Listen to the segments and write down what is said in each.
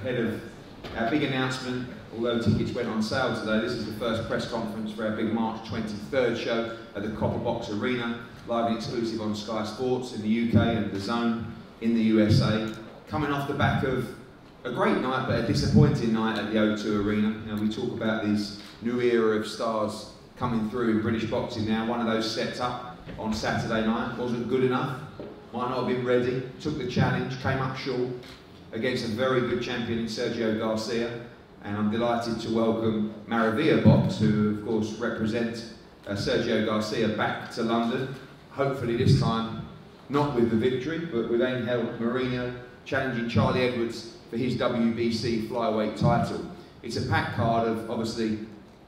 ahead of our big announcement. Although tickets went on sale today, this is the first press conference for our big March 23rd show at the Copper Box Arena, live and exclusive on Sky Sports in the UK and The Zone in the USA. Coming off the back of a great night, but a disappointing night at the O2 Arena. You know, we talk about this new era of stars coming through in British boxing now. One of those stepped up on Saturday night, wasn't good enough, might not have been ready, took the challenge, came up short against a very good champion in Sergio Garcia. And I'm delighted to welcome Maravilla Box, who of course represent Sergio Garcia, back to London. Hopefully this time, not with the victory, but with Angel-Moreno challenging Charlie Edwards for his WBC flyweight title. It's a packed card of obviously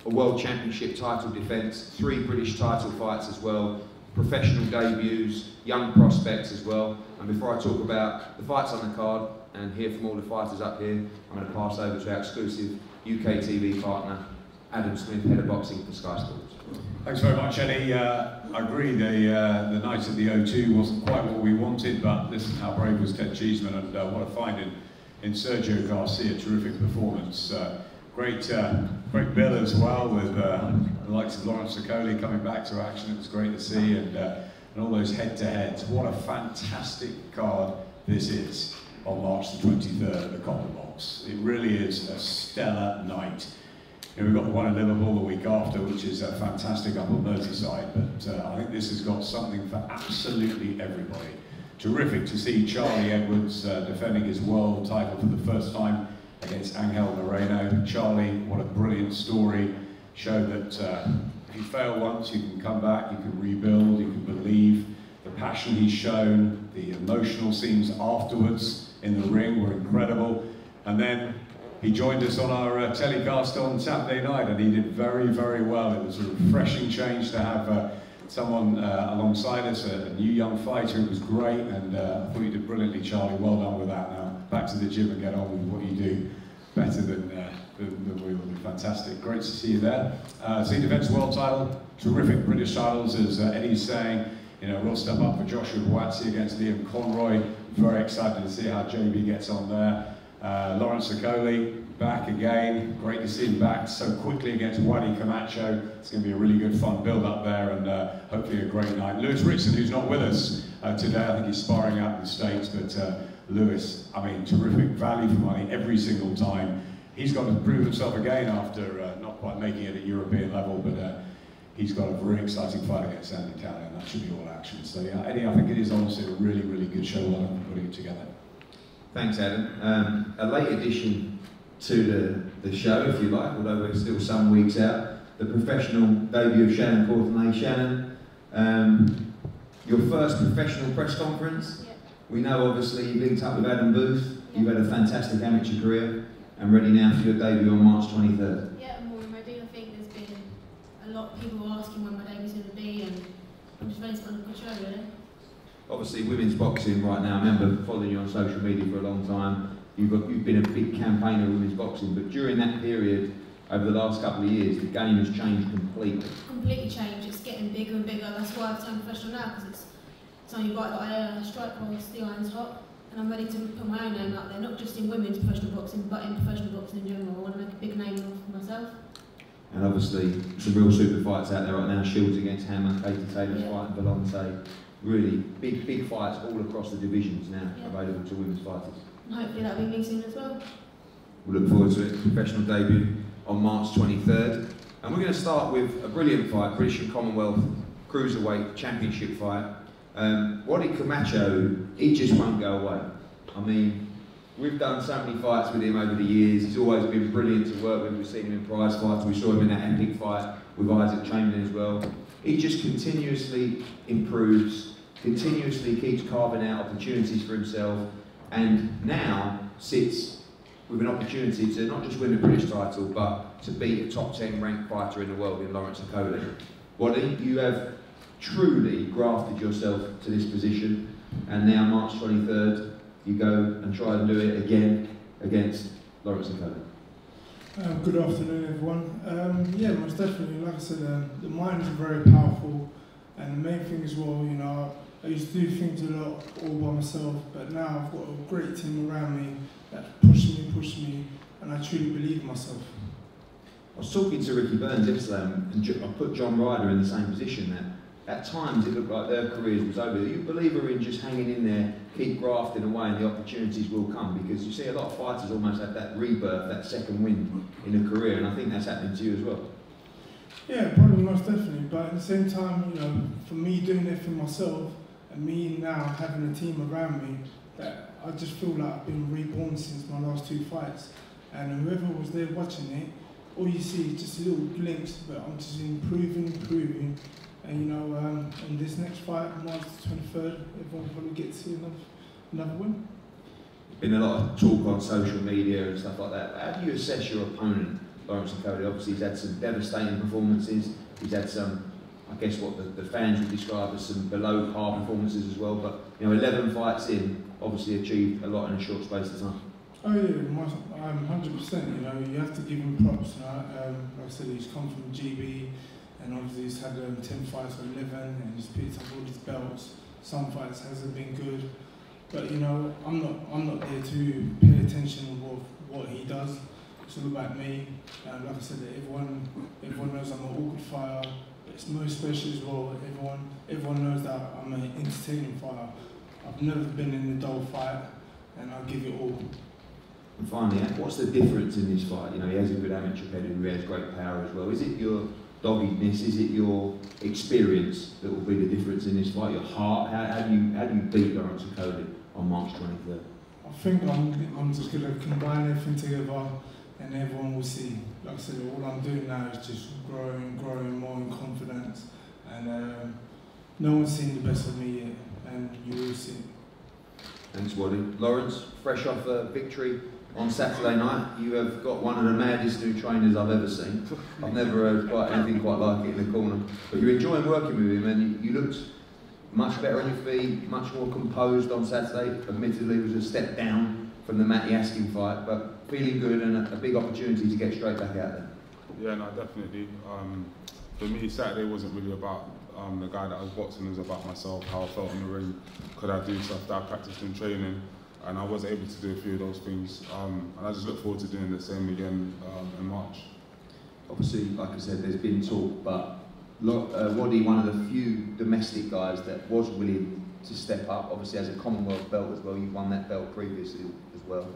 a World Championship title defence, 3 British title fights as well, professional debuts, young prospects as well. And before I talk about the fights on the card and hear from all the fighters up here, I'm going to pass over to our exclusive UK TV partner, Adam Smith, head of boxing for Sky Sports. Thanks very much, Eddie. I agree, the night at the O2 wasn't quite what we wanted, but listen, how brave was Ted Cheeseman, and what a find in Sergio Garcia, terrific performance. Great bill as well, with the likes of Lawrence Okolie coming back to action. It was great to see, and all those head-to-heads. What a fantastic card this is on March the 23rd at the Copper Box. It really is a stellar night. You know, we've got the one in Liverpool the week after, which is fantastic up on Merseyside, but I think this has got something for absolutely everybody. Terrific to see Charlie Edwards defending his world title for the first time against Angel-Moreno. Charlie, what a brilliant story. Showed that if you fail once, you can come back, you can rebuild, you can believe. The passion he's shown, the emotional scenes afterwards in the ring were incredible. And then he joined us on our telecast on Saturday night, and he did very, very well. It was a refreshing change to have someone alongside us, a new young fighter. It was great, and I thought you did brilliantly, Charlie. Well done with that. Now back to the gym and get on with what you do better than we will. Be fantastic. Great to see you there. See defence world title, terrific British titles, as Eddie's saying. You know, we'll step up for Joshua Buatsi against Conroy. Very excited to see how JB gets on there. Lawrence Okolie back again. Great to see him back so quickly against Buatsi-Camacho. It's going to be a really good fun build up there, and hopefully a great night. Lewis Ritson, who's not with us today, I think he's sparring out in the States, but Lewis, I mean, terrific value for money every single time. He's got to prove himself again after not quite making it at European level, but he's got a very exciting fight against Andy Talley, and that should be all action. So yeah, Eddie, I think it is honestly a really, really good show. Well done for putting it together. Thanks, Adam. A late addition to the show, if you like, although we're still some weeks out. The professional debut of Shannon Courtenay. Shannon, your first professional press conference. Yep. We know obviously you linked up with Adam Booth. Yep. You've had a fantastic amateur career and ready now for your debut on March 23rd. Yeah, I'm more ready. I think there's been a lot of people asking when my debut's going to be, and I'm just ready to put on a good show, really. Obviously, women's boxing right now, I remember following you on social media for a long time. You've been a big campaigner of women's boxing, but during that period, over the last couple of years, the game has changed completely. Completely changed. It's getting bigger and bigger. That's why I've turned professional now, because it's only right that I strike whilst the iron's hot, and I'm ready to put my own name out there, not just in women's professional boxing, but in professional boxing in general. I want to make a big name for myself. And obviously, some real super fights out there right now. Shields against Hammer, Katie Taylor's fighting Volante. Really big fights all across the divisions now available to women's fighters. And hopefully that'll be me soon as well. We'll look forward to it. Professional debut on March 23rd. And we're going to start with a brilliant fight, British and Commonwealth Cruiserweight Championship fight. Okolie-Camacho, he just won't go away. I mean, we've done so many fights with him over the years. He's always been brilliant to work with. We've seen him in prize fights. We saw him in that epic fight with Isaac Chamberlain as well. He just continuously improves, continuously keeps carving out opportunities for himself, and now sits with an opportunity to not just win the British title, but to beat a top 10 ranked fighter in the world in Lawrence Okolie. Waddy, you have truly grafted yourself to this position, and now March 23rd, you go and try and do it again against Lawrence Okolie. Good afternoon, everyone. Yeah, most definitely. Like I said, the mind is very powerful, and the main thing as well, you know, I used to do things a lot all by myself, but now I've got a great team around me that pushed me, and I truly believe in myself. I was talking to Ricky Burns yesterday, and I put John Ryder in the same position. That at times it looked like their careers was over. Are you a believer in just hanging in there, keep grafting away, and the opportunities will come? Because you see a lot of fighters almost have that rebirth, that second wind in a career, and I think that's happening to you as well. Yeah, probably most definitely. But at the same time, you know, for me doing it for myself, and me now having a team around me, that I just feel like I've been reborn since my last 2 fights. And whoever was there watching it, all you see is just a little glimpse, but I'm just improving. And you know, in this next fight, March 23rd, everyone will probably get to see another win. There's been a lot of talk on social media and stuff like that. How do you assess your opponent, Lawrence Okolie? Obviously, he's had some devastating performances. He's had some, I guess, what the fans would describe as some below-par performances as well. But you know, 11 fights in, obviously achieved a lot in a short space of time. Oh yeah, 100%. You know, you have to give him props. You know? Like I said, he's come from GB, and obviously he's had 10 fights or 11, and he's picked up all these belts. Some fights hasn't been good, but you know, I'm not there to pay attention to what he does. It's all about me. Like I said, everyone knows I'm an awkward fighter. It's most special as well. Everyone knows that I'm an entertaining fighter. I've never been in a dull fight, and I'll give it all. And finally, what's the difference in this fight? You know, he has a good amateur pedigree, he has great power as well. Is it your doggedness? Is it your experience that will be the difference in this fight? Your heart? How do you beat Lawrence Okolie on March 23rd? I think I'm just going to combine everything together, and everyone will see. Like I said, all I'm doing now is just growing more in confidence, and no one's seen the best of me yet, and you will see. Thanks, Waddy. Lawrence, fresh off a victory on Saturday night, you have got one of the maddest new trainers I've ever seen. I've never heard anything quite like it in the corner. But you're enjoying working with him, and you looked much better on your feet, much more composed on Saturday. Admittedly, it was a step down from the Matty Askin fight, but feeling good and a big opportunity to get straight back out there. Yeah, no, definitely. For me, Saturday wasn't really about the guy that I was boxing, it was about myself, how I felt in the ring. Could I do stuff that I practiced in training? And I was able to do a few of those things. And I just look forward to doing the same again in March. Obviously, like I said, there's been talk, but Waddy, one of the few domestic guys that was willing to step up, obviously has a Commonwealth belt as well. You won that belt previously as well.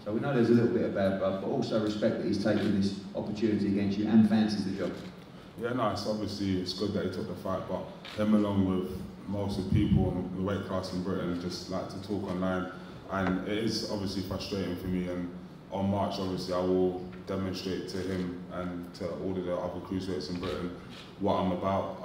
So we know there's a little bit of bad blood, but also respect that he's taken this opportunity against you and fancies the job. Yeah, no, it's good that he took the fight, but him along with most of the people in the weight class in Britain just like to talk online, and it is obviously frustrating for me. And on March, obviously, I will demonstrate to him and to all of the other cruiserweights in Britain what I'm about.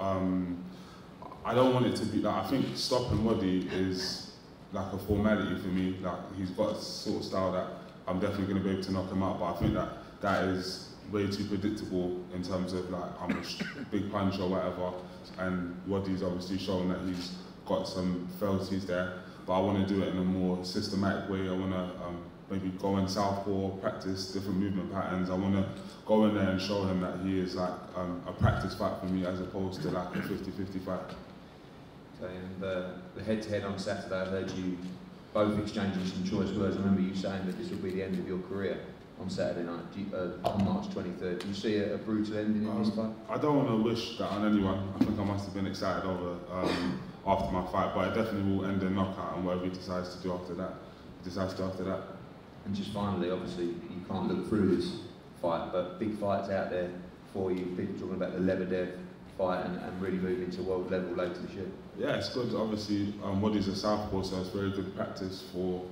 I don't want it to be like, I think stopping Waddy is like a formality for me. Like, he's got a sort of style that I'm definitely going to be able to knock him out, but I think that is way too predictable in terms of like I'm a big punch or whatever, and Waddy's obviously shown that he's got some frailties there, but I want to do it in a more systematic way. I want to maybe go in southpaw, practice different movement patterns. I want to go in there and show him that he is like a practice fight for me as opposed to like a 50-50 fight. Okay, and the head-to-head on Saturday, I heard you both exchanging some choice words. I remember you saying that this will be the end of your career on Saturday night, on March 23rd. Do you see a brutal ending in this fight? I don't want to wish that on anyone. I think I must have been excited over after my fight, but it definitely will end in knockout, and whatever he decides to do after that, And just finally, obviously, you can't look through this fight, but big fights out there for you. People talking about the Lebedev fight and really moving to world level later this year. Yeah, it's good. Obviously, Waddy's a southpaw, so it's very good practice for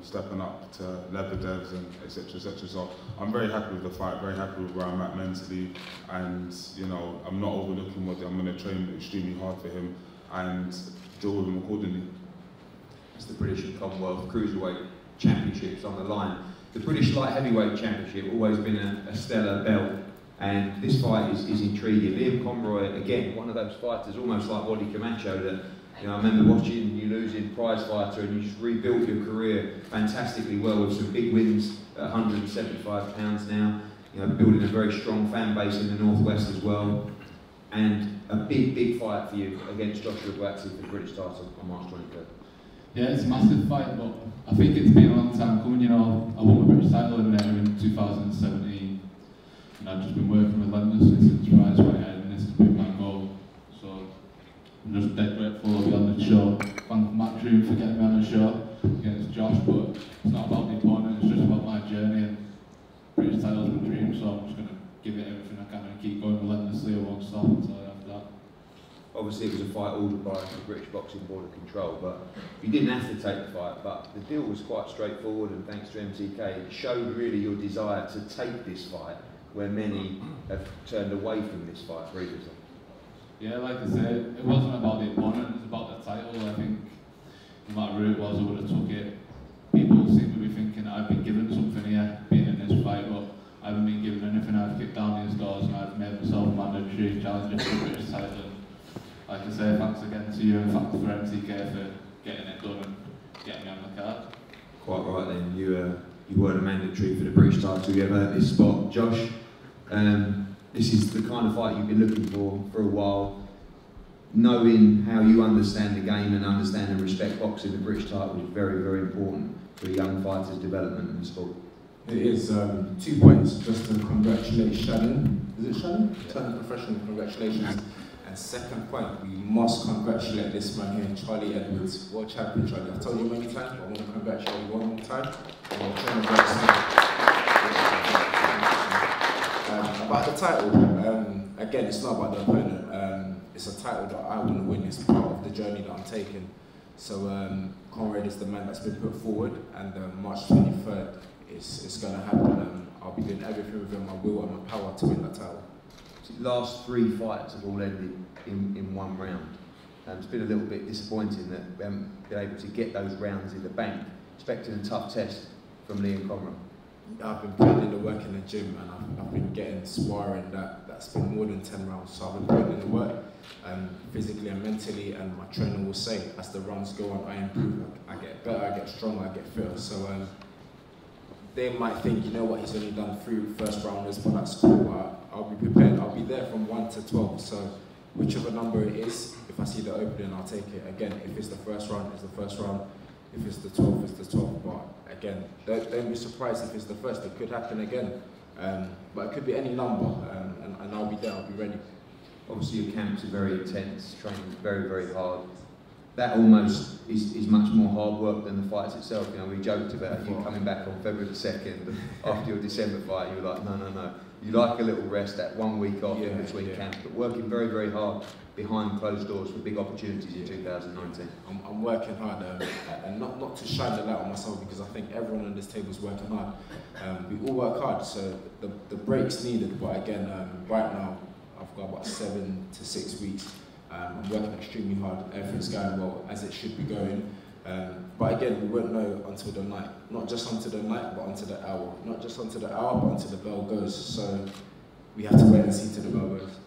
stepping up to Lebedevs and etc. etc. So I'm very happy with the fight, very happy with where I'm at mentally, and you know, I'm not overlooking Waddy. I'm going to train extremely hard for him and deal with him accordingly. It's the British and Commonwealth Cruiserweight Championships on the line. The British Light Heavyweight Championship always been a stellar belt, and this fight is intriguing. Liam Conroy, again, one of those fighters almost like Okolie-Camacho that, you know, I remember watching you losing prize fighter and you just rebuilt your career fantastically well with some big wins at 175 pounds now, you know, building a very strong fan base in the Northwest as well, and a big fight for you against Joshua Buatsi for the British title on March 23rd. Yeah, it's a massive fight, but I think it's been a long time coming. You know, I won the British title in there in 2017, and I've just been working relentlessly since right ahead, and this has been my goal. So I'm just dead grateful to be on the show. Thank Matchroom for getting me on the show against Josh, but it's not about the opponent, it's just about my journey, and British title's my dream, so I'm just going to give it everything I can and keep going relentlessly. I won't stop until I have that. Obviously, it was a fight ordered by the British Boxing Board of Control, but you didn't have to take the fight. But the deal was quite straightforward, and thanks to MTK, it showed really your desire to take this fight, where many have turned away from this fight previously. Yeah, like I said, it wasn't about the opponent, it was about the title. I think no matter who it was, I would have took it. People seem to be thinking I've been given something here, being in this fight, but I haven't been given anything. I've kicked down these doors and I've made myself a mandatory challenger for the British title. Like I say, thanks again to you and thanks for MTK for getting it done and getting me on the card. Quite right then, you weren't a mandatory for the British title. You ever had this spot, Josh? This is the kind of fight you've been looking for a while. Knowing how you understand the game and understand and respect boxing, the British title is very, very important for a young fighter's development in the sport. It is 2 points just to congratulate Shannon. Is it Shannon? Yeah. Turning professional, congratulations. And second point, we must congratulate this man here, Charlie Edwards, world champion Charlie. I've told you many times, but I want to congratulate you one more time. About the title, again, it's not about the opponent. It's a title that I want to win. It's part of the journey that I'm taking. So Conrad is the man that's been put forward, and March 23rd it's going to happen. I'll be doing everything within my will and my power to win that title. The last 3 fights have all ended in 1 round. It's been a little bit disappointing that we haven't been able to get those rounds in the bank. Expecting a tough test from Conrad. I've been putting in the work in the gym, and I've been getting sparring that's been more than 10 rounds. So I've been putting in the work, physically and mentally, and my trainer will say as the rounds go on, I improve. I get better, I get stronger, I get fitter. So they might think, you know what, he's only done 3 first rounders, but that's cool. I'll be prepared. I'll be there from 1 to 12. So whichever number it is, if I see the opening, I'll take it. Again, if it's the first round, it's the first round. If it's the 12th, it's the 12th. But again, don't be surprised if it's the first. It could happen again. But it could be any number, and I'll be there. I'll be ready. Obviously, your camps are very intense, training very, very hard. That almost is much more hard work than the fights itself. You know, we joked about you coming back on February the 2nd after your December fight. You were like, no. You like a little rest, that 1 week off in between camps, but working very, very hard behind closed doors for big opportunities in 2019. I'm working hard, and not to shine the light on myself, because I think everyone on this table is working hard. We all work hard, so the break's needed. But again, right now I've got about 7 to 6 weeks. I'm working extremely hard. Everything's going well as it should be going. But again, we won't know until the night. Not just until the night, but until the hour. Not just until the hour, but until the bell goes. So we have to wait and see till the bell goes.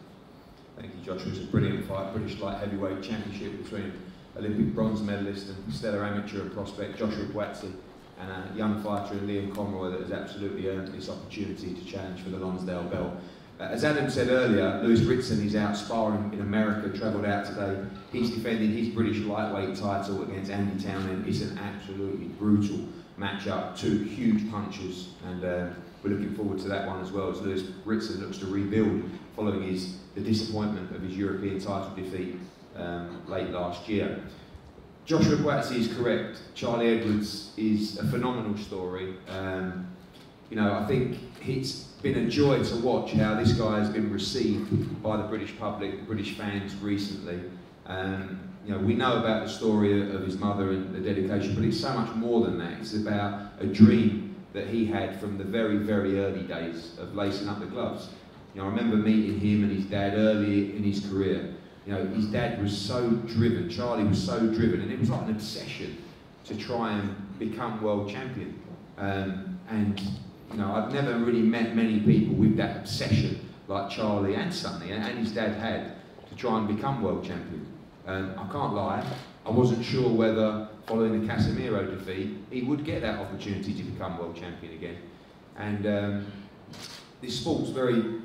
Thank you, Joshua. It was a brilliant fight. British Light Heavyweight Championship between Olympic bronze medalist and stellar amateur prospect Joshua Buatsi and a young fighter in Okolie-Conroy that has absolutely earned this opportunity to challenge for the Lonsdale belt. As Adam said earlier, Lewis Ritson is out sparring in America, travelled out today. He's defending his British lightweight title against Andy Townend. It's an absolutely brutal match-up, 2 huge punchers, and we're looking forward to that one as well, as Lewis Ritson looks to rebuild following the disappointment of his European title defeat late last year. Joshua Buatsi is correct. Charlie Edwards is a phenomenal story. You know, I think it's been a joy to watch how this guy has been received by the British public, the British fans recently. You know, we know about the story of his mother and the dedication, but it's so much more than that. It's about a dream that he had from the very, very early days of lacing up the gloves. You know, I remember meeting him and his dad early in his career. You know, his dad was so driven, Charlie was so driven, and it was like an obsession to try and become world champion. And you know, I've never really met many people with that obsession like Charlie and Sonny and his dad had to try and become world champion. I can't lie, I wasn't sure whether following the Casemiro defeat he would get that opportunity to become world champion again. And this sport's very, you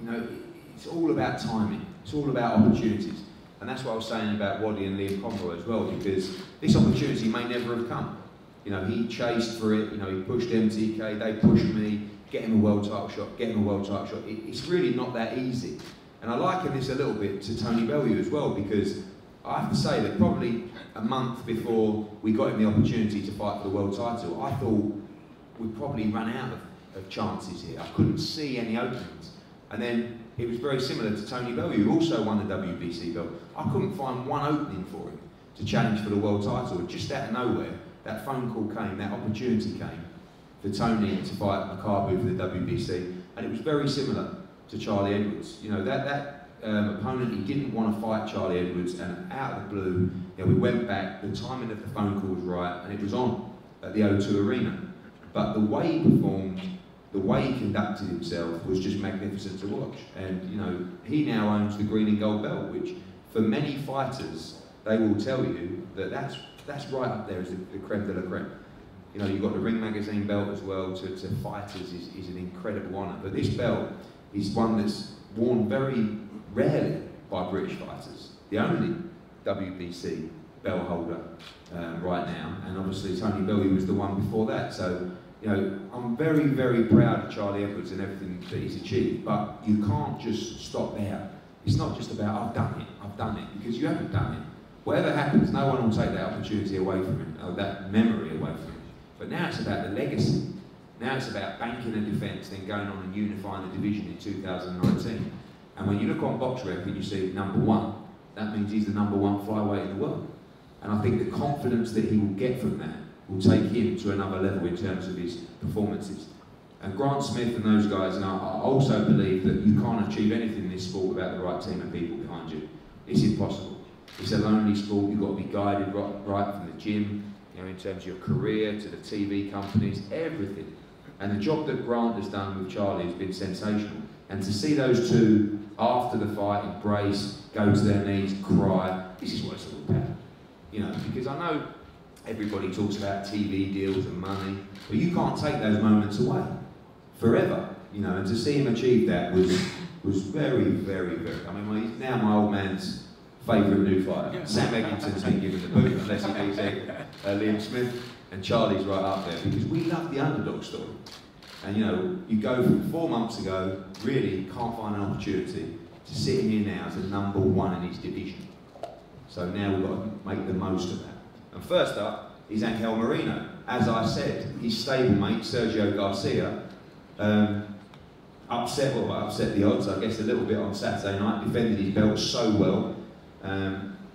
know, it's all about timing, it's all about opportunities. And that's what I was saying about Waddy and Conroy as well, because this opportunity may never have come. You know, he chased for it, you know, he pushed MTK, they pushed me, get him a world title shot, get him a world title shot. It's really not that easy. And I liken this a little bit to Tony Bellew as well, because I have to say that probably a month before we got him the opportunity to fight for the world title, I thought we'd probably run out of chances here. I couldn't see any openings. And then it was very similar to Tony Bellew, who also won the WBC belt. I couldn't find one opening for him to challenge for the world title. Just out of nowhere, that phone call came, that opportunity came for Tony to fight Makabu for the WBC. And it was very similar to Charlie Edwards. You know, that opponent, he didn't want to fight Charlie Edwards, and out of the blue, you know, we went back, the timing of the phone call was right, and it was on at the O2 Arena. But the way he performed, the way he conducted himself was just magnificent to watch. And you know, he now owns the green and gold belt, which for many fighters, they will tell you that that's right up there as the creme de la creme. You know, you've got the Ring Magazine belt as well, to fighters is an incredible honour. But this belt is one that's worn very rarely by British fighters. The only WBC belt holder right now, and obviously Tony Bellew was the one before that. So, you know, I'm very, very proud of Charlie Edwards and everything that he's achieved, but you can't just stop there. It's not just about, I've done it, because you haven't done it. Whatever happens, no one will take that opportunity away from him, or that memory away from him. But now it's about the legacy. Now it's about banking a defence, then going on and unifying the division in 2019. And when you look on BoxRec and you see #1, that means he's the #1 flyweight in the world. And I think the confidence that he will get from that will take him to another level in terms of his performances. And Grant Smith and those guys, and I also believe that you can't achieve anything in this sport without the right team of people behind you. It's impossible. It's a lonely sport. You've got to be guided right from the gym, you know, in terms of your career, to the TV companies, everything. And the job that Grant has done with Charlie has been sensational. And to see those two, after the fight, embrace, go to their knees, cry, this is what it's all about. You know, because I know everybody talks about TV deals and money, but you can't take those moments away forever. You know, and to see him achieve that was very, very, very. I mean, he's now my old man's favourite new fighter. Sam Egginton's been given the boot, unless he beats Liam Smith, and Charlie's right up there, because we love the underdog story. And you know, you go from 4 months ago, really can't find an opportunity, to sitting here now as a #1 in his division. So now we've got to make the most of that. And first up is Okolie-Moreno. As I said, his stablemate, Sergio Garcia, upset the odds, I guess, a little bit on Saturday night, defended his belt so well.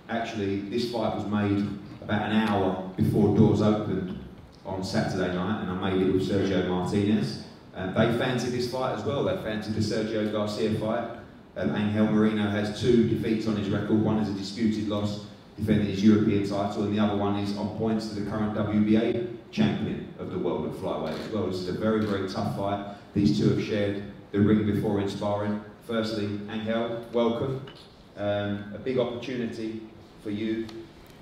Actually, this fight was made about an hour before doors opened on Saturday night, and I made it with Sergio Martinez. They fancied this fight as well. They fancied the Sergio Garcia fight. Okolie-Moreno has 2 defeats on his record. One is a disputed loss, defending his European title, and the other one is on points to the current WBA champion of the world at flyweight as well. This is a very, very tough fight. These two have shared the ring before in sparring. Firstly, Angel, welcome. A big opportunity for you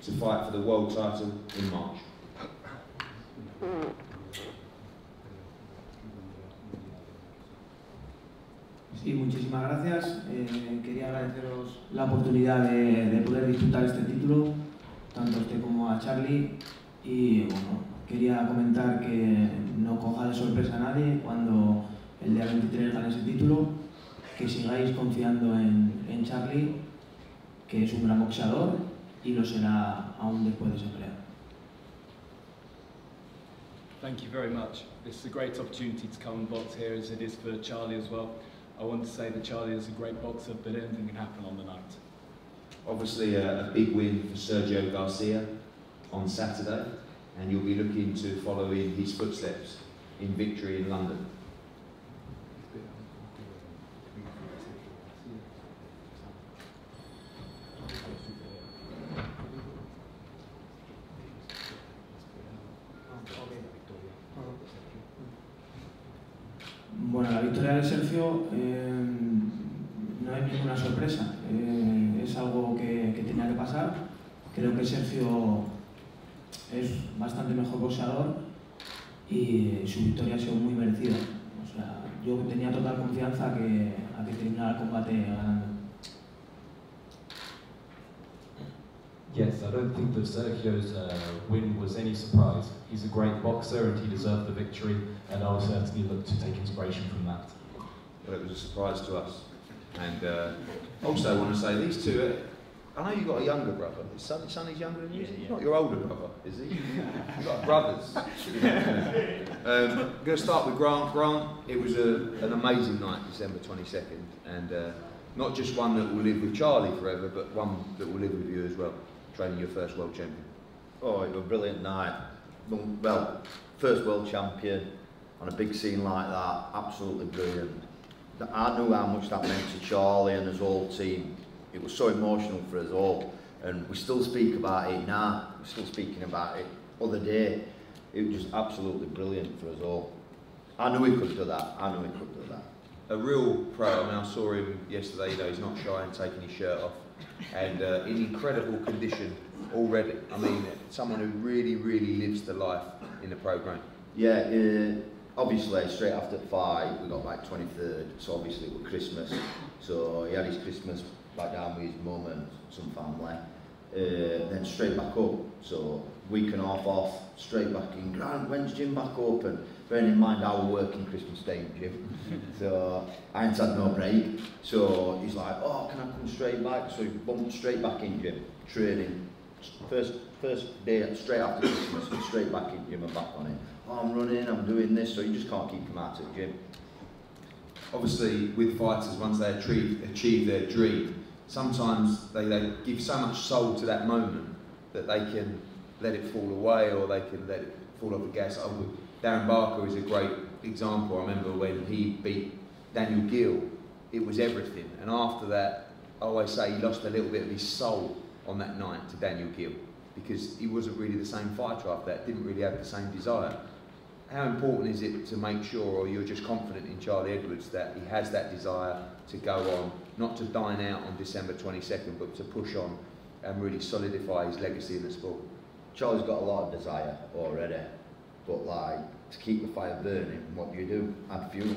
to fight for the world title in March. Sí, muchísimas gracias. Quería agradeceros la oportunidad de poder disputar este título, tanto a usted como a Charlie. Y bueno, quería comentar que no coja de sorpresa a nadie cuando el día 23 gane ese título, que sigáis confiando en Charlie, que es un gran boxeador y lo será aún después de ese pelea. Thank you very much. This is a great opportunity to come and box here, as it is for Charlie as well. I want to say that Charlie is a great boxer, but anything can happen on the night. Obviously a big win for Sergio Garcia on Saturday, and you'll be looking to follow in his footsteps in victory in London. Bueno, la victoria de Sergio no es ninguna sorpresa, es algo que tenía que pasar. Creo que Sergio es bastante mejor boxeador y su victoria ha sido muy merecida. O sea, yo tenía total confianza a que terminara el combate ganando. I don't think that Sergio's win was any surprise. He's a great boxer and he deserved the victory, and I'll certainly look to take inspiration from that. Well, it was a surprise to us. And also I want to say, these two, I know you've got a younger brother. His son is younger than you? Yeah, He's not your older brother, is he? You've got brothers. I'm going to start with Grant. Grant, it was an amazing night, December 22nd, and not just one that will live with Charlie forever, but one that will live with you as well, training your first world champion. Oh, it was a brilliant night. Well, first world champion on a big scene like that, absolutely brilliant. I knew how much that meant to Charlie and his whole team. It was so emotional for us all, and we still speak about it now. We're still speaking about it other day. It was just absolutely brilliant for us all. I knew he could do that. I knew he could do that. A real pro. I mean, I saw him yesterday. You know, he's not shy in taking his shirt off, and in incredible condition already. I mean, someone who really, really lives the life in the program. Yeah, obviously straight after the fight we got back 23rd, so obviously it was Christmas. So he had his Christmas back down with his mum and some family. Then straight back up. So week and a half off, straight back in. Grant, when's gym back open? Bearing in mind I was working Christmas Day in gym, so I ain't had no break. So he's like, oh, can I come straight back? So he bumped straight back in gym, training. First day, straight after Christmas, straight back in gym and back on it. Oh, I'm running, I'm doing this, so you just can't keep him out of the gym. Obviously, with fighters, once they achieve their dream, sometimes they give so much soul to that moment that they can let it fall away, or they can let it fall off the gas. Darren Barker is a great example. I remember when he beat Daniel Gill, it was everything. And after that, I always say he lost a little bit of his soul on that night to Daniel Gill, because he wasn't really the same fighter after that, didn't really have the same desire. How important is it to make sure, or you're just confident in Charlie Edwards, that he has that desire to go on, not to dine out on December 22nd, but to push on and really solidify his legacy in the sport? Charlie's got a lot of desire already, but like, to keep the fire burning, what do? Add fuel.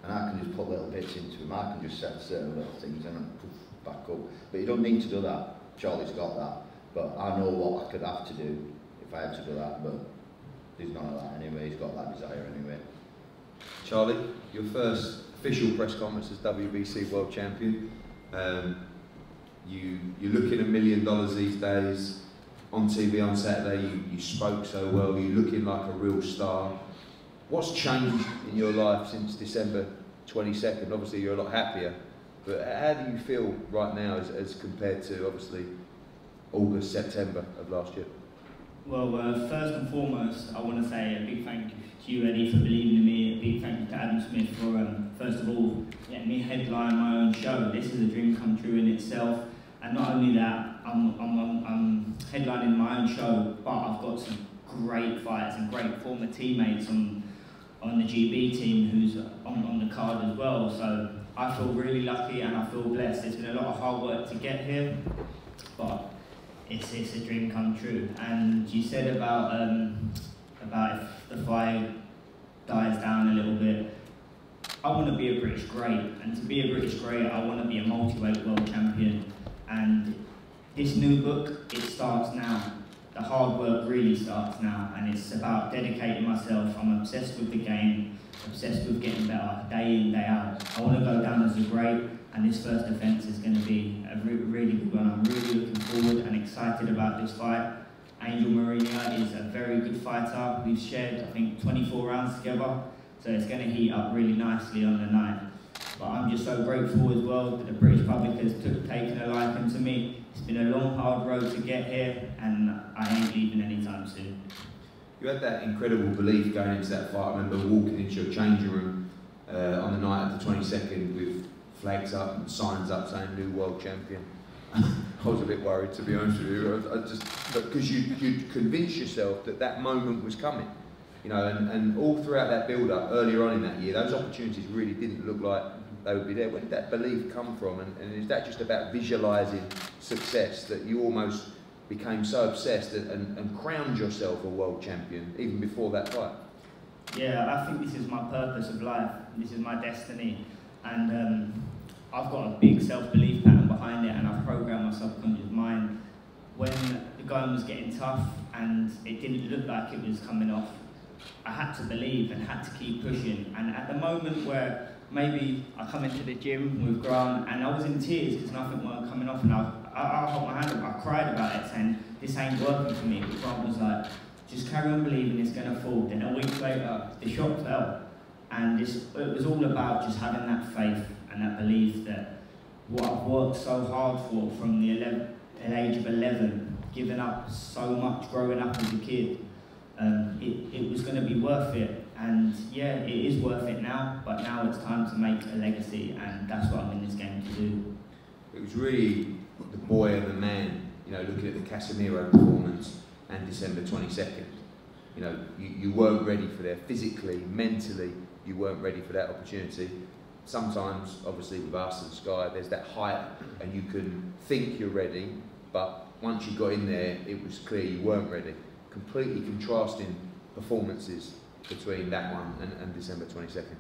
And I can just put little bits into him, I can just set certain little things and then poof, back up. But you don't need to do that. Charlie's got that. But I know what I could have to do if I had to do that, but he's none of that anyway, he's got that desire anyway. Charlie, your first official press conference as WBC World Champion. You're looking $1 million these days. On TV on Saturday, you spoke so well, you're looking like a real star. What's changed in your life since December 22nd? Obviously you're a lot happier, but how do you feel right now as compared to obviously August, September of last year? Well, first and foremost, I want to say a big thank you to you, Eddie, for believing in me. A big thank you to Adam Smith for, first of all, letting me headline my own show. This is a dream come true in itself. And not only that, I'm headlining my own show, but I've got some great fighters and great former teammates on the GB team who's on the card as well. So I feel really lucky and I feel blessed. It's been a lot of hard work to get here, but it's a dream come true. And you said about if the fight dies down a little bit, I want to be a British great, and to be a British great, I want to be a multi-weight world champion. And this new book, it starts now. The hard work really starts now, and it's about dedicating myself. I'm obsessed with the game, obsessed with getting better day in, day out. I want to go down as a great, and this first defence is going to be a really good one. I'm really looking forward and excited about this fight. Angel Marina is a very good fighter. We've shared, I think, 24 rounds together, so it's going to heat up really nicely on the night. But I'm just so grateful as well that the British public has taken a liking to me. It's been a long, hard road to get here, and I ain't leaving anytime soon. You had that incredible belief going into that fight. I remember walking into your changing room on the night of the 22nd with flags up and signs up saying new world champion. I was a bit worried, to be honest with you. Because you'd convinced yourself that that moment was coming. You know, and all throughout that build-up, earlier on in that year, those opportunities really didn't look like they would be there. Where did that belief come from? And is that just about visualising success that you almost became so obsessed and crowned yourself a world champion even before that fight? Yeah, I think this is my purpose of life. This is my destiny. And I've got a big self-belief pattern behind it, and I've programmed my subconscious mind when the going was getting tough and it didn't look like it was coming off, I had to believe and had to keep pushing. And at the moment where maybe I come into the gym with Grant and I was in tears because nothing weren't coming off, and I hold my hand up, I cried about it saying, this ain't working for me. But Grant was like, just carry on believing it's going to fall. Then a week later, the shot fell. And it was all about just having that faith and that belief that what I've worked so hard for from the age of 11, giving up so much growing up as a kid, it was going to be worth it. And yeah, it is worth it now, but now it's time to make a legacy, and that's what I'm in this game to do. It was really the boy and the man, you know, looking at the Casemiro performance and December 22nd. You know, you weren't ready for that physically, mentally, you weren't ready for that opportunity. Sometimes, obviously, with us and Sky, there's that hype and you can think you're ready, but once you got in there, it was clear you weren't ready. Completely contrasting performances between that one and December 22nd.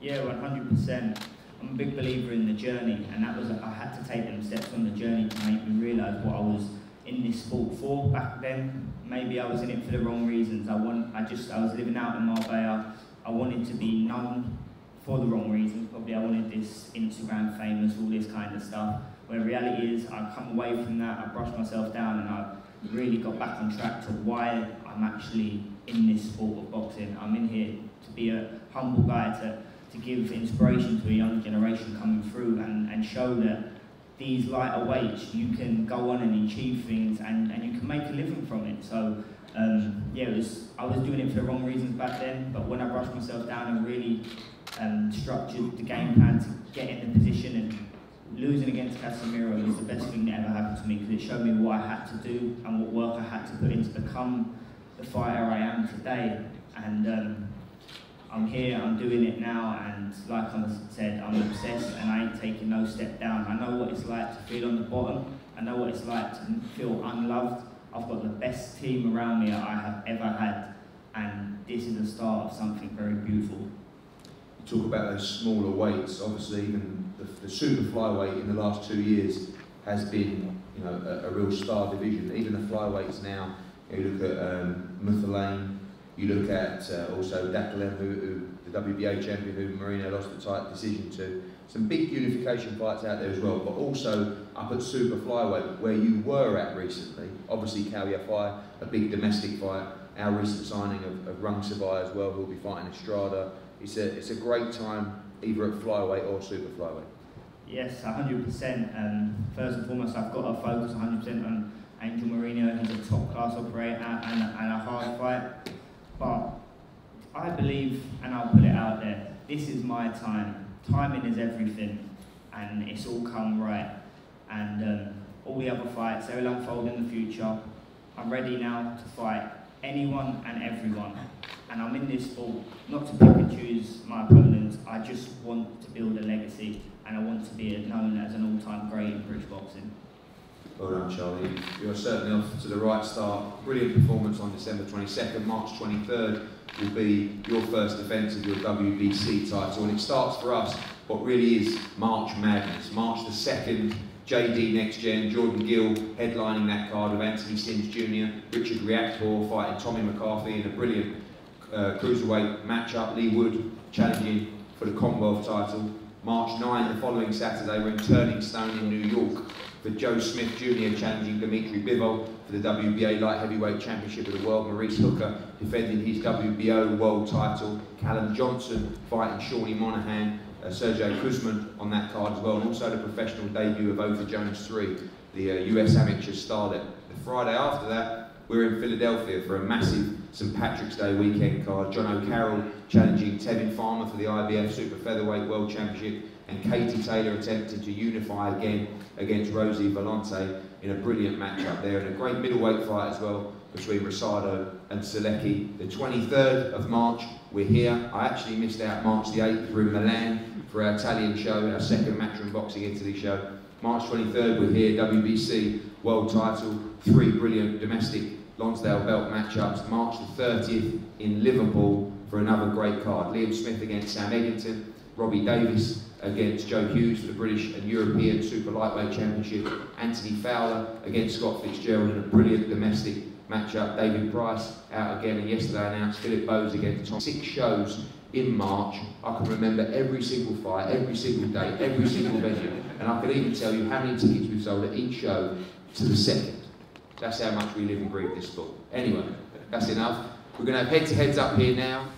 Yeah, 100%. I'm a big believer in the journey, and that was, I had to take them steps on the journey to make me realise what I was in this sport for. Back then, maybe I was in it for the wrong reasons. I was living out in Marbella. I wanted to be known for the wrong reasons. Probably I wanted this Instagram famous, all this kind of stuff. Where reality is, I come away from that, I brushed myself down, and I really got back on track to why I'm actually in this sport of boxing. I'm in here to be a humble guy, to give inspiration to a young generation coming through and show that these lighter weights, you can go on and achieve things and you can make a living from it. So yeah, I was doing it for the wrong reasons back then, but when I brushed myself down and really structured the game plan to get in the position, and losing against Casemiro was the best thing that ever happened to me, because it showed me what I had to do and what work I had to put in to become the fighter I am today. And I'm here, I'm doing it now, and like I said, I'm obsessed and I ain't taking no step down. I know what it's like to feel on the bottom, I know what it's like to feel unloved. I've got the best team around me I have ever had, and this is the start of something very beautiful. You talk about those smaller weights, obviously even the super flyweight in the last 2 years has been, you know, a real star division. Even the flyweights now, you look at Muthalane, you look at also Dakalem, who the WBA champion, who Moreno lost the tight decision to. Some big unification fights out there as well, but also up at super flyweight, where you were at recently. Obviously, Kao Yafai, a big domestic fight. Our recent signing of Rung Savai as well, who will be fighting Estrada. It's a great time, either at flyweight or super flyweight. Yes, 100%. First and foremost, I've got to focus 100% on Angel Moreno. He's a top-class operator and a hard fight. But I believe, and I'll put it out there, this is my time. Timing is everything, and it's all come right. And all the other fights, they will unfold in the future. I'm ready now to fight anyone and everyone. And I'm in this sport not to pick and choose my opponents. I just want to build a legacy, and I want to be known as an all-time great in British boxing. Well done, Charlie. You're certainly off to the right start. Brilliant performance on December 22nd. March 23rd will be your first defence of your WBC title, and it starts for us what really is March Madness. March the 2nd, JD Next Gen, Jordan Gill headlining that card with Anthony Sims Jr., Richard Riakporhe fighting Tommy McCarthy in a brilliant cruiserweight matchup. Lee Wood challenging for the Commonwealth title. March 9, the following Saturday, we're in Turning Stone in New York for Joe Smith Jr. challenging Dimitri Bivol for the WBA Light Heavyweight Championship of the World. Maurice Hooker defending his WBO World title. Callum Johnson fighting Shawnee Monahan. Sergio Kuzman on that card as well. And also the professional debut of Ofer Jones 3, the US amateur starlet. The Friday after that, we're in Philadelphia for a massive St Patrick's Day weekend card. John O'Carroll challenging Tevin Farmer for the IBF Super Featherweight World Championship, and Katie Taylor attempting to unify again against Rosie Volante in a brilliant matchup there, and a great middleweight fight as well between Rosado and Selecki. The 23rd of March, we're here. I actually missed out March the 8th. We're in Milan for our Italian show, our second Matchroom Boxing Italy show. March 23rd, we're here, WBC World title, 3 brilliant domestic Lonsdale belt matchups. March the 30th in Liverpool for another great card. Liam Smith against Sam Eggington, Robbie Davis against Joe Hughes for the British and European Super Lightweight Championship. Anthony Fowler against Scott Fitzgerald in a brilliant domestic matchup. David Price out again, and yesterday announced Philip Bowes against Tom. 6 shows in March. I can remember every single fight, every single day, every single venue, and I can even tell you how many tickets we've sold at each show to the second. That's how much we live and breathe this sport. Anyway, that's enough. We're going to have head-to-heads up here now.